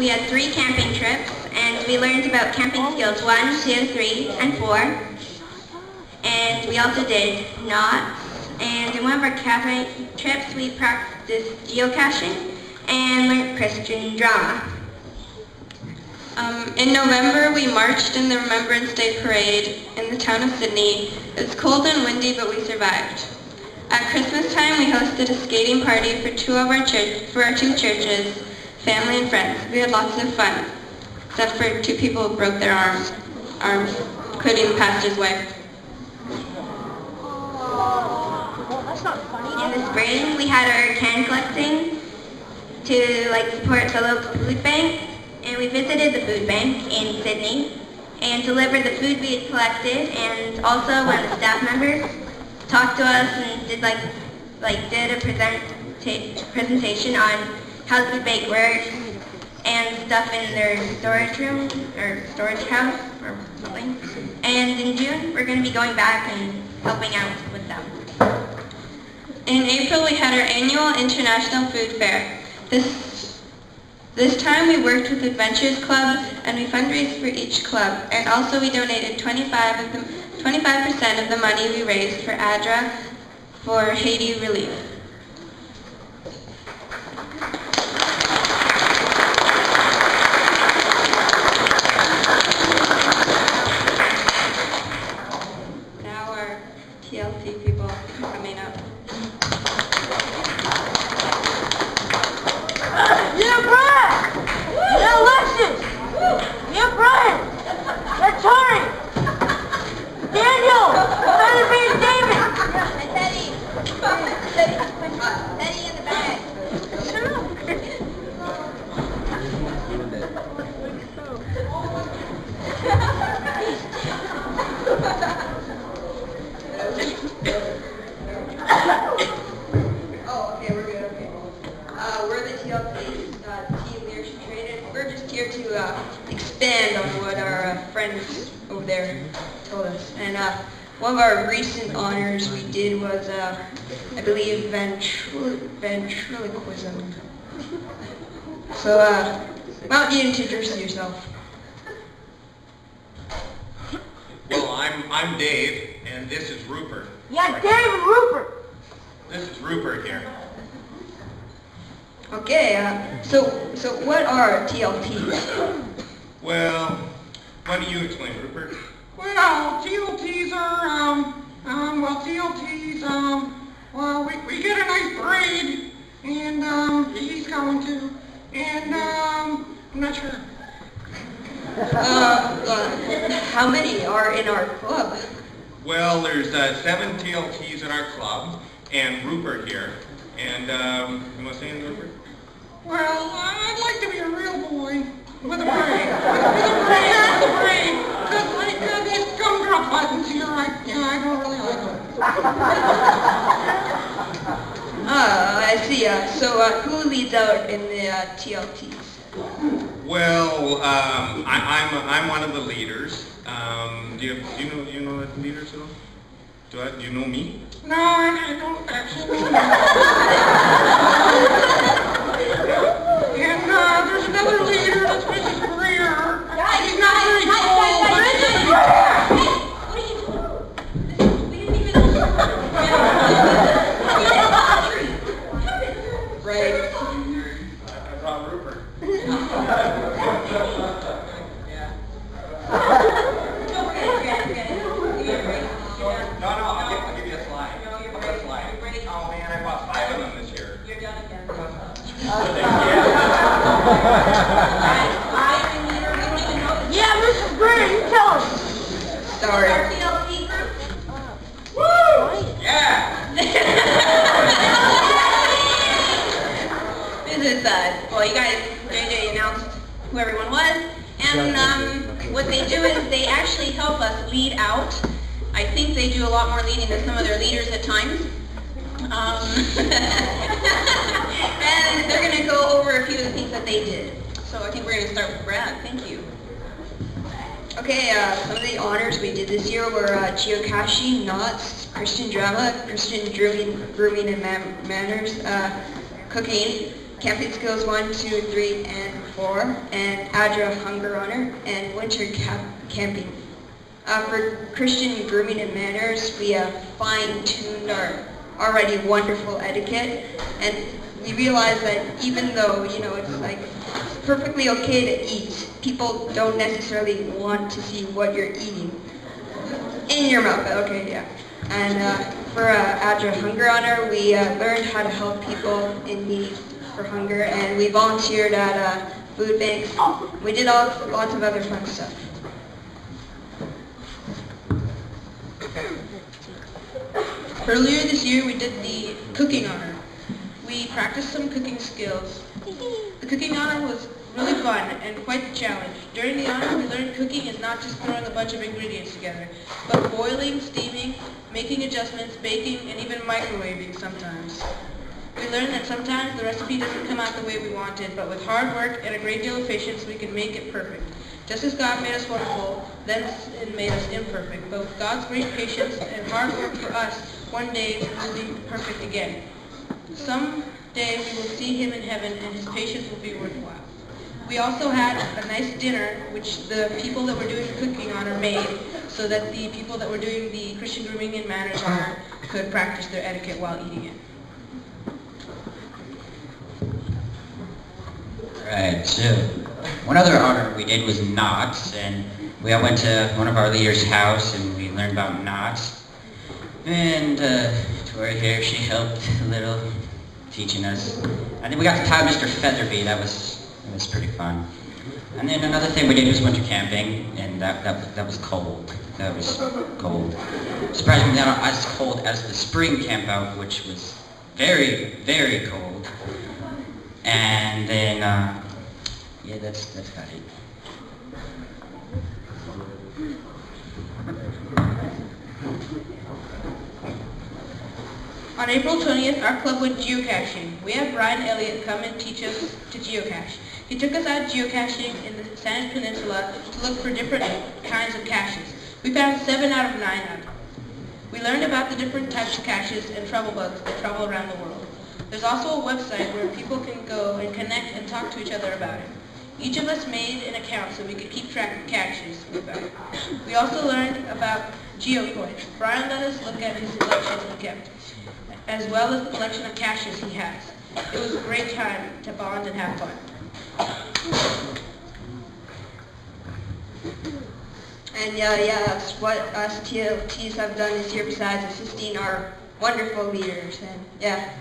we had 3 camping trips, and we learned about camping skills 1, 2, 3, and 4. And we also did knots. And in one of our camping trips, we practiced geocaching and learned Christian drama. In November, we marched in the Remembrance Day Parade in the town of Sydney. It was cold and windy, but we survived. At Christmas time, we hosted a skating party for our 2 churches, family and friends. We had lots of fun, except for 2 people who broke their arms, including the pastor's wife. That's not funny. In the spring, we had our can collecting to support the local food bank. And we visited the food bank in Sydney and delivered the food we had collected, and also one of the staff members talked to us and did a presentation on how the food bank works and stuff in their storage room or storage house or something. And in June we're going to be going back and helping out with them. In April we had our annual International Food Fair. This time we worked with Adventures Club and we fundraised for each club, and also we donated 25% of the money we raised for ADRA for Haiti relief. Now our TLT people are coming up. Yeah, Brad! Yeah, Alexis! Yeah, Brian! Yeah, Tori! Daniel! David! And Teddy in the bag. Oh, okay, we're good, okay. We're the TLT, Team Leadership Training. We're just here to expand on what our friends over there told us. And one of our recent honors we did was, I believe, ventriloquism. So, why don't you introduce yourself? Well, I'm Dave, and this is Rupert. Yeah, Dave and Rupert! This is Rupert here. Okay, so what are TLTs? Well, why don't you explain, Rupert? Well, TLTs are, we get a nice parade, and, he's going to, and, I'm not sure. How many are in our club? Well, there's 7 TLTs in our club, and Rupert here. And, you want to say anything, Rupert? Well, I'd like to be a real boy with a brain. With a brain. Because these gumdrop buttons here, I don't really like them. I see. So who leads out in the TLTs? Well, I'm one of the leaders. Do you know the leaders at all? Do you know me? No, I don't actually. And there's another leader, that's Mrs. Greer. She's not very tall, but she's What are you doing? We didn't even... Right. I brought Rupert. No, I'll give you a slide. I'll get a slide. Oh man, I bought 5 of them this year. You're done again. Yeah, Mrs. Greer, you tell us! Sorry. Our TLT group. Woo! Yeah! This is, well, you guys, JJ announced who everyone was, and what they do is they actually help us lead out. I think they do a lot more leading than some of their leaders at times. And they're going to go over a few of the things that they did. So I think we're going to start with Brad. Thank you. Okay, some of the honors we did this year were geocaching, knots, Christian drama, Christian grooming and manners, cooking, camping skills 1, 2, 3, and 4, and Adra Hunger Honor, and winter camping. For Christian grooming and manners, we fine-tuned our already wonderful etiquette, and we realized that even though, it's like perfectly okay to eat, people don't necessarily want to see what you're eating. In your mouth, okay, yeah. And for Adra Hunger Honor, we learned how to help people in need for hunger, and we volunteered at food banks. We did lots of other fun stuff. Earlier this year, we did the cooking honor. We practiced some cooking skills. The cooking honor was really fun and quite the challenge. During the honor, we learned cooking is not just throwing a bunch of ingredients together, but boiling, steaming, making adjustments, baking, and even microwaving sometimes. We learned that sometimes the recipe doesn't come out the way we wanted, but with hard work and a great deal of patience, we can make it perfect. Just as God made us wonderful, then it made us imperfect. But with God's great patience and hard work for us, one day we will be perfect again. Someday we will see Him in heaven, and His patience will be worthwhile. We also had a nice dinner, which the people that were doing the cooking honor made, so that the people that were doing the Christian grooming and manners honor could practice their etiquette while eating it. Alright, so one other honor we did was knots, and we all went to one of our leaders' house and we learned about knots. And Tori here, she helped a little, teaching us. And then we got to tie Mr. Featherby. That was pretty fun. And then another thing we did was winter camping, and that was cold. That was cold. Surprisingly not as cold as the spring camp out, which was very, very cold. And then, yeah, that's about it. On April 20th, our club went geocaching. We had Brian Elliott come and teach us to geocache. He took us out geocaching in the Sand Peninsula to look for different kinds of caches. We found 7 out of 9 of them. We learned about the different types of caches and trouble bugs that travel around the world. There's also a website where people can go and connect and talk to each other about it. Each of us made an account so we could keep track of caches with them. We also learned about geocoins. Brian let us look at his collection he kept, as well as the collection of caches he has. It was a great time to bond and have fun. And that's what us TLTs have done this year besides assisting our wonderful leaders. And yeah.